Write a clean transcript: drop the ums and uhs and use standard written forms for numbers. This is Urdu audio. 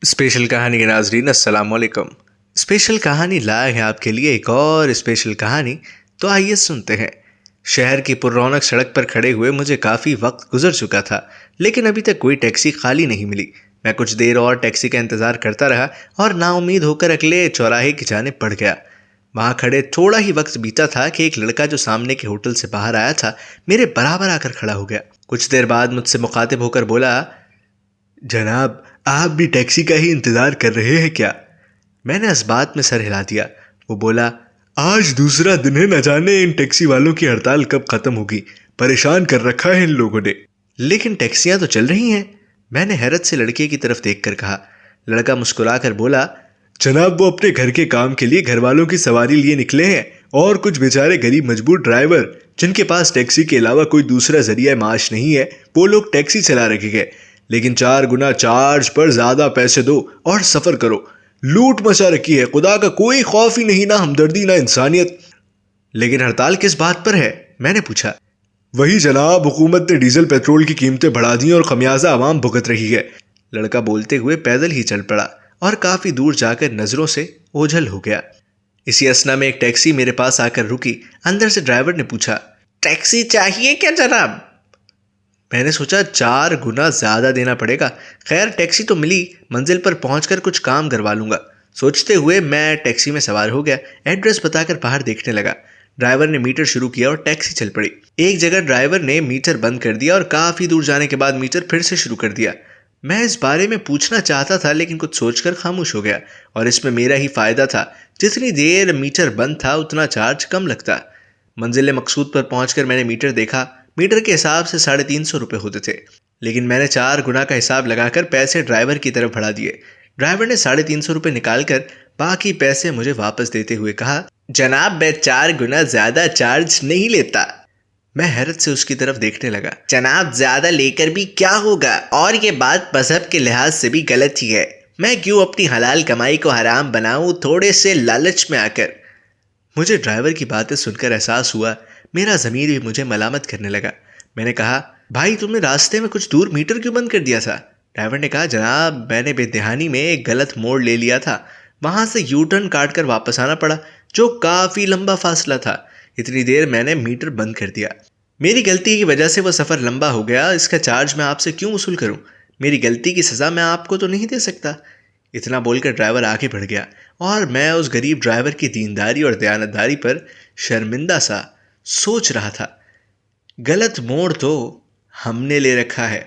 اسپیشل کہانی کے ناظرین السلام علیکم۔ اسپیشل کہانی لائے ہیں آپ کے لیے ایک اور اسپیشل کہانی، تو آئیے سنتے ہیں۔ شہر کی پر رونق سڑک پر کھڑے ہوئے مجھے کافی وقت گزر چکا تھا، لیکن ابھی تک کوئی ٹیکسی خالی نہیں ملی۔ میں کچھ دیر اور ٹیکسی کا انتظار کرتا رہا اور نا امید ہو کر اگلے چوراہے کی جانب بڑھ گیا۔ وہاں کھڑے تھوڑا ہی وقت بیتا تھا کہ ایک لڑکا جو سامنے کے ہوٹل سے باہر آیا تھا میرے برابر آ کر کھڑا ہو گیا۔ کچھ دیر بعد مجھ سے مخاطب ہو کر بولا، جناب آپ بھی ٹیکسی کا ہی انتظار کر رہے ہیں کیا؟ میں نے اس بات میں سر ہلا دیا۔ وہ بولا، آج دوسرا دن ہے، نہ جانے ان ٹیکسی والوں کی ہڑتال کب ختم ہوگی، پریشان کر رکھا ہے ان لوگوں نے۔ لیکن ٹیکسیاں تو چل رہی ہیں، میں نے حیرت سے لڑکے کی طرف دیکھ کر کہا۔ لڑکا مسکرا کر بولا، جناب وہ اپنے گھر کے کام کے لیے گھر والوں کی سواری لیے نکلے ہیں، اور کچھ بیچارے غریب مجبور ڈرائیور جن کے پاس ٹیکسی کے علاوہ کوئی دوسرا ذریعہ معاش نہیں ہے، وہ لوگ ٹیکسی چلا رکھے گئے، لیکن 4 گنا چارج پر زیادہ پیسے دو اور سفر کرو۔ لوٹ مچا رکھی ہے، خدا کا کوئی خوف ہی نہیں، نہ ہمدردی نہ انسانیت۔ لیکن ہڑتال کس بات پر ہے؟ میں نے پوچھا۔ وہی جناب، حکومت نے ڈیزل پیٹرول کی قیمتیں بڑھا دی اور خمیازہ عوام بھگت رہی ہے۔ لڑکا بولتے ہوئے پیدل ہی چل پڑا اور کافی دور جا کر نظروں سے اوجھل ہو گیا۔ اسی اسنا میں ایک ٹیکسی میرے پاس آ کر رکی۔ اندر سے ڈرائیور نے پوچھا، ٹیکسی چاہیے کیا جناب؟ میں نے سوچا 4 گنا زیادہ دینا پڑے گا، خیر ٹیکسی تو ملی، منزل پر پہنچ کر کچھ کام کروا لوں گا۔ سوچتے ہوئے میں ٹیکسی میں سوار ہو گیا، ایڈریس بتا کر باہر دیکھنے لگا۔ ڈرائیور نے میٹر شروع کیا اور ٹیکسی چل پڑی۔ ایک جگہ ڈرائیور نے میٹر بند کر دیا اور کافی دور جانے کے بعد میٹر پھر سے شروع کر دیا۔ میں اس بارے میں پوچھنا چاہتا تھا لیکن کچھ سوچ کر خاموش ہو گیا، اور اس میں میرا ہی فائدہ تھا، جتنی دیر میٹر بند تھا اتنا چارج کم لگتا۔ منزل مقصود پر پہنچ کر میں نے میٹر دیکھا، میٹر کے حساب سے 350 روپے ہوتے تھے، لیکن میں نے 4 گنا کا حساب لگا کر پیسے ڈرائیور کی طرف بڑھا دیے۔ ڈرائیور نے 350 روپے نکال کر باقی پیسے مجھے واپس دیتے ہوئے کہا، جناب میں 4 گنا زیادہ چارج نہیں لیتا۔ میں حیرت سے اس کی طرف دیکھنے لگا۔ جناب زیادہ لے کر بھی کیا ہوگا، اور یہ بات مذہب کے لحاظ سے بھی غلط ہی ہے، میں کیوں اپنی حلال کمائی کو حرام بناؤں تھوڑے سے لالچ میں آ کر۔ مجھے ڈرائیور کی باتیں سن کر احساس ہوا میرا ضمیر بھی مجھے ملامت کرنے لگا۔ میں نے کہا، بھائی تم نے راستے میں کچھ دور میٹر کیوں بند کر دیا تھا؟ ڈرائیور نے کہا، جناب میں نے بے دہانی میں ایک غلط موڑ لے لیا تھا، وہاں سے یو ٹرن کاٹ کر واپس آنا پڑا، جو کافی لمبا فاصلہ تھا، اتنی دیر میں نے میٹر بند کر دیا۔ میری غلطی کی وجہ سے وہ سفر لمبا ہو گیا، اس کا چارج میں آپ سے کیوں وصول کروں؟ میری غلطی کی سزا میں آپ کو تو نہیں دے سکتا۔ اتنا بول کر ڈرائیور آگے بڑھ گیا، اور میں اس غریب ڈرائیور کی دینداری اور دیانتداری پر شرمندہ سا سوچ رہا تھا۔ غلط موڑ تو ہم نے لے رکھا ہے،